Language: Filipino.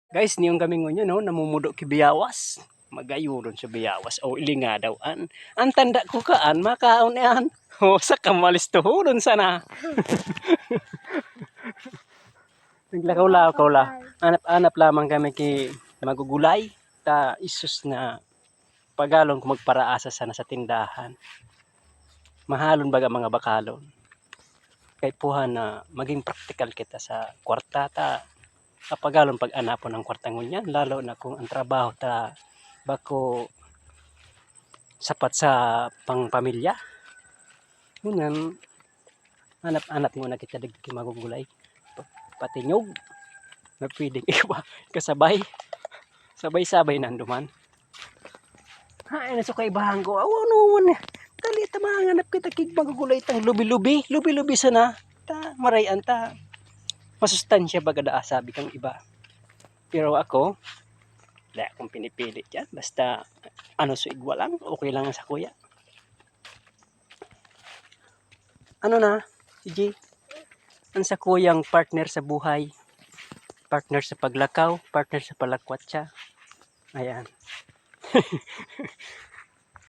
Guys, niyong kami ngunyo, no, namumudo ki biyawas. Magayo ron sa biyawas. O ilinga daw. Ang tanda ko kaan, makaon yan. O sa kamalis tuhulon sana. Naglakaw-lakaw la. Anap-anap lamang kami ki magugulay. Ta isus na pagalon kung magparaasa sana sa tindahan. Mahalon baga mga bakalon. Kay puhan na maging praktikal kita sa kwarta ta. Kapagalon pag anapon ang kwarta ngunyan. Lalo na kung ang trabaho ta bako sapat sa pangpamilya. Ngunyan, hanap-hanap muna kita dagdag magugulay. Pati nyog. Na pwedeng kasabay. Sabay-sabay nanduman. Ay, nasukay bahan ko. Awa naman. Dali ta mahanap kita kig magugulay tang lubi-lubi. Lubi-lubi sana. Ta marayan ta. Masustansya baga daa sabi kang iba. Pero ako, wala akong pinipili dyan. Basta ano suigwa lang. Okay lang sa kuya. Ano na, si G? Ang sa kuyang partner sa buhay. Partner sa paglakaw. Partner sa palakwatsa. Ayan.